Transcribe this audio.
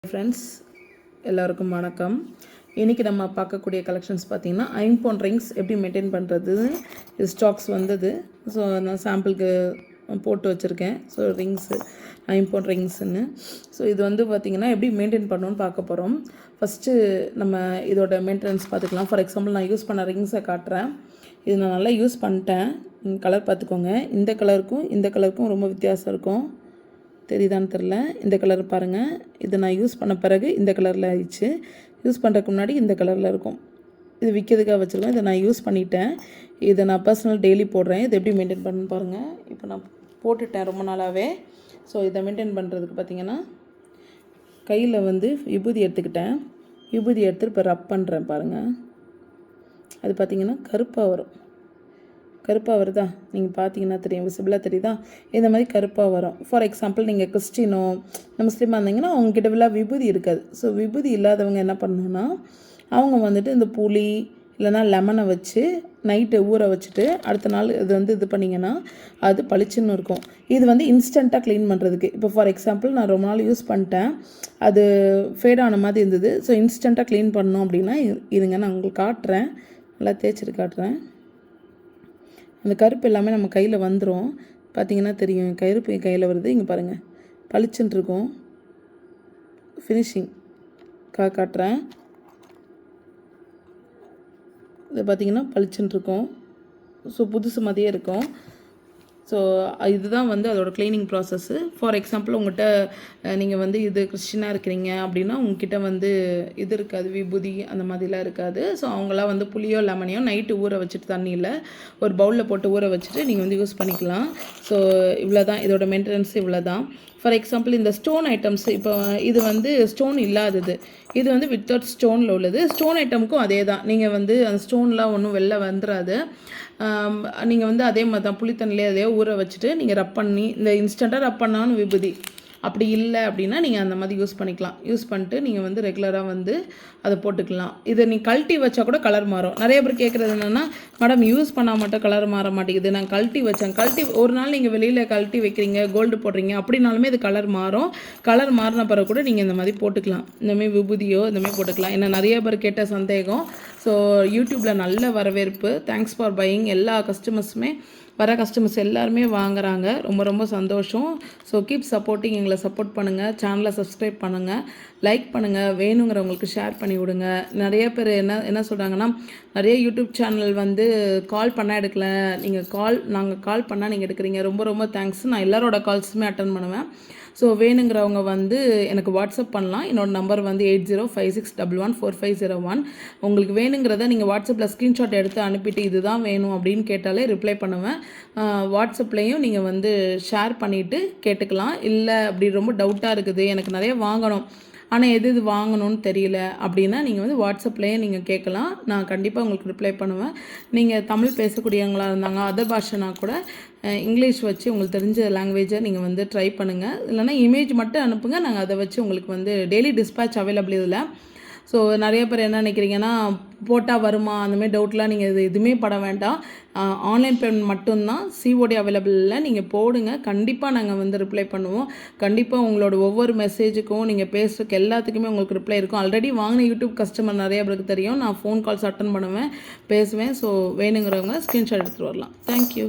Friends எல்லாருக்கும் வணக்கம். இன்றைக்கி நம்ம பார்க்கக்கூடிய கலெக்ஷன்ஸ் பார்த்திங்கன்னா ஐம்போன் ரிங்ஸ் எப்படி மெயின்டைன் பண்ணுறது. இது ஸ்டாக்ஸ் வந்தது. ஸோ நான் சாம்பிளுக்கு போட்டு வச்சுருக்கேன். ஸோ ரிங்ஸு ஐம்போன் ரிங்ஸுன்னு. ஸோ இது வந்து பார்த்திங்கன்னா எப்படி மெயின்டைன் பண்ணணும்னு பார்க்க போகிறோம். ஃபஸ்ட்டு நம்ம இதோட மெயின்டெனன்ஸ் பார்த்துக்கலாம். ஃபார் எக்ஸாம்பிள் நான் யூஸ் பண்ண ரிங்ஸை காட்டுறேன். இது நான் நல்லா யூஸ் பண்ணிட்டேன். கலர் பார்த்துக்கோங்க. இந்த கலருக்கும் ரொம்ப வித்தியாசம் இருக்கும். தெரியுதான்னு தெரில. இந்த கலர் பாருங்கள். இதை நான் யூஸ் பண்ண பிறகு இந்த கலரில் ஆயிடுச்சு. யூஸ் பண்ணுறதுக்கு முன்னாடி இந்த கலரில் இருக்கும். இது விற்கிறதுக்காக வச்சுருக்கோம். இதை நான் யூஸ் பண்ணிட்டேன். இதை நான் பர்சனல் டெய்லி போடுறேன். இது எப்படி மெயின்டைன் பண்ணணும்னு பாருங்கள். இப்போ நான் போட்டுட்டேன் ரொம்ப நாளாகவே. ஸோ இதை மெயின்டைன் பண்ணுறதுக்கு பார்த்திங்கன்னா கையில் வந்து விபூதி எடுத்துக்கிட்டேன். விபூதி எடுத்துகிட்டு இப்போ ரப் பண்ணுறேன் பாருங்கள். அது பார்த்திங்கன்னா கருப்பாக வருதா? நீங்கள் பார்த்தீங்கன்னா தெரியும், விசிபிளாக தெரியுதா? இந்த மாதிரி கருப்பாக வரும். ஃபார் எக்ஸாம்பிள் நீங்கள் கிறிஸ்டினோ முஸ்லீமாக இருந்தீங்கன்னா அவங்கக்கிட்ட விழா விபூதி இருக்காது. ஸோ விபூதி இல்லாதவங்க என்ன பண்ணணுன்னா அவங்க வந்துட்டு இந்த புளி இல்லைனா லெமனை வச்சு நைட்டு ஊற வச்சுட்டு அடுத்த நாள் இது பண்ணிங்கன்னா அது பளிச்சுன்னு இருக்கும். இது வந்து இன்ஸ்டண்ட்டாக க்ளீன் பண்ணுறதுக்கு. இப்போ ஃபார் எக்ஸாம்பிள் நான் ரொம்ப நாள் யூஸ் பண்ணிட்டேன், அது ஃபேட் ஆன மாதிரி இருந்தது. ஸோ இன்ஸ்டண்ட்டாக க்ளீன் பண்ணோம் அப்படின்னா இதுங்க நான் உங்களுக்கு காட்டுறேன். நல்லா தேய்ச்சிட்டு காட்டுறேன். அந்த கருப்பு எல்லாமே நம்ம கையில் வந்துடும். பார்த்திங்கன்னா தெரியும், கருப்பு என் கையில் வருது. இங்கே பாருங்கள், பளிச்சுன்னு இருக்கும். ஃபினிஷிங் காட்டுறேன். இது பார்த்திங்கன்னா பளிச்சுன்னு இருக்கும். ஸோ புதுசு மாதிரியே இருக்கும். ஸோ இதுதான் வந்து அதோடய க்ளீனிங் ப்ராசஸ்ஸு. ஃபார் எக்ஸாம்பிள் உங்கள்கிட்ட நீங்கள் வந்து இது கிறிஸ்டினாக இருக்கிறீங்க அப்படின்னா உங்ககிட்ட வந்து இது இருக்காது, விபூதி அந்த மாதிரிலாம் இருக்காது. ஸோ அவங்களாம் வந்து புளியோ லெமனையோ நைட்டு ஊற வச்சுட்டு தண்ணியில் ஒரு பவுலில் போட்டு ஊற வச்சுட்டு நீங்கள் வந்து யூஸ் பண்ணிக்கலாம். ஸோ இவ்வளோ தான் இதோட மெயின்டெனன்ஸ். இவ்வளோ தான். ஃபார் எக்ஸாம்பிள் இந்த ஸ்டோன் ஐட்டம்ஸ், இப்போ இது வந்து ஸ்டோன் இல்லாதது, இது வந்து வித்தவுட் ஸ்டோனில் உள்ளது. ஸ்டோன் ஐட்டமுக்கும் அதே தான். நீங்கள் வந்து அந்த ஸ்டோன்லாம் ஒன்றும் வெளில வந்துடாது. நீங்கள் வந்து அதே மாதிரி தான் புளித்தண்ணிலே அதே ஊற வச்சுட்டு நீங்கள் ரப் பண்ணி இந்த இன்ஸ்டண்ட்டாக ரப் பண்ணாலும் விபூதி, அப்படி இல்லை அப்படின்னா நீங்கள் அந்த மாதிரி யூஸ் பண்ணிக்கலாம். யூஸ் பண்ணிட்டு நீங்கள் வந்து ரெகுலராக வந்து அதை போட்டுக்கலாம். இதை நீ கழட்டி வச்சா கூட கலர் மாறும். நிறைய பேர் கேட்குறது என்னென்னா, மேடம் யூஸ் பண்ணால் மட்டும் கலர் மாற மாட்டேங்குது, நான் கழட்டி வச்சேன். ஒரு நாள் நீங்கள் வெளியில் கழட்டி வைக்கிறீங்க, கோல்டு போடுறீங்க அப்படின்னாலுமே இது கலர் மாறும். கலர் மாறின பிறகு கூட நீங்கள் இந்த மாதிரி போட்டுக்கலாம். இந்தமாதிரி விபூதியோ இந்தமாதிரி போட்டுக்கலாம். ஏன்னா நிறைய பேர் கேட்ட சந்தேகம். ஸோ யூடியூப்பில் நல்ல வரவேற்பு. Thanks for buying. எல்லா கஸ்டமர்ஸுமே வர கஸ்டமர்ஸ் எல்லாருமே வாங்குகிறாங்க. ரொம்ப சந்தோஷம். So keep supporting. எங்களை சப்போர்ட் பண்ணுங்கள். சேனலை சப்ஸ்கிரைப் பண்ணுங்கள், லைக் பண்ணுங்கள், வேணுங்கிறவங்களுக்கு ஷேர் பண்ணி விடுங்க. நிறைய பேர் என்ன சொல்கிறாங்கன்னா, நிறைய யூடியூப் சேனல் வந்து கால் பண்ணால் எடுக்கல, நாங்கள் கால் பண்ணால் நீங்கள் எடுக்கிறீங்க. ரொம்ப தேங்க்ஸ். நான் எல்லாரோட கால்ஸுமே அட்டன் பண்ணுவேன். ஸோ வேணுங்கிறவங்க வந்து எனக்கு வாட்ஸ்அப் பண்ணலாம். என்னோடய நம்பர் வந்து 8056114501. உங்களுக்கு வேணுங்கிறத நீங்கள் வாட்ஸ்அப்பில் ஸ்க்ரீன்ஷாட் எடுத்து அனுப்பிட்டு இதுதான் வேணும் அப்படின்னு கேட்டாலே ரிப்ளை பண்ணுவேன். வாட்ஸ்அப்லேயும் நீங்கள் வந்து ஷேர் பண்ணிவிட்டு கேட்டுக்கலாம். இல்லை அப்படி ரொம்ப டவுட்டாக இருக்குது, எனக்கு நிறைய வாங்கணும் ஆனால் எது வாங்கணும்னு தெரியல அப்படின்னா நீங்கள் வந்து வாட்ஸ்அப்லேயே நீங்கள் கேட்கலாம். நான் கண்டிப்பாக உங்களுக்கு ரிப்ளை பண்ணுவேன். நீங்கள் தமிழ் பேசக்கூடியவங்களாக இருந்தாங்க, அதர் பாஷைனா கூட இங்கிலீஷ் வச்சு உங்களுக்கு தெரிஞ்ச லாங்குவேஜை நீங்கள் வந்து ட்ரை பண்ணுங்கள். இல்லைனா இமேஜ் மட்டும் அனுப்புங்க, நாங்கள் அதை வச்சு உங்களுக்கு வந்து டெய்லி டிஸ்பேட்ச் அவைலபிள் இதில். ஸோ நிறைய பேர் என்ன நினைக்கிறீங்கன்னா, போட்டால் வருமா அந்தமாதிரி டவுட்லாம் நீங்கள் எதுவுமே பட வேண்டாம். ஆன்லைன் பேமெண்ட் மட்டும்தான், சிஓடி அவைலபிள் இல்லை. நீங்கள் போடுங்க, கண்டிப்பாக நாங்கள் வந்து ரிப்ளை பண்ணுவோம். கண்டிப்பாக உங்களோட ஒவ்வொரு மெசேஜுக்கும் நீங்கள் பேசுறதுக்கு எல்லாத்துக்குமே உங்களுக்கு ரிப்ளை இருக்கும். ஆல்ரெடி வாங்கின யூடியூப் கஸ்டமர் நிறைய பேருக்கு தெரியும். நான் ஃபோன் கால்ஸ் அட்டன் பண்ணுவேன், பேசுவேன். ஸோ வேணுங்கிறவங்க ஸ்க்ரீன்ஷாட் எடுத்துகிட்டு வரலாம். தேங்க்யூ.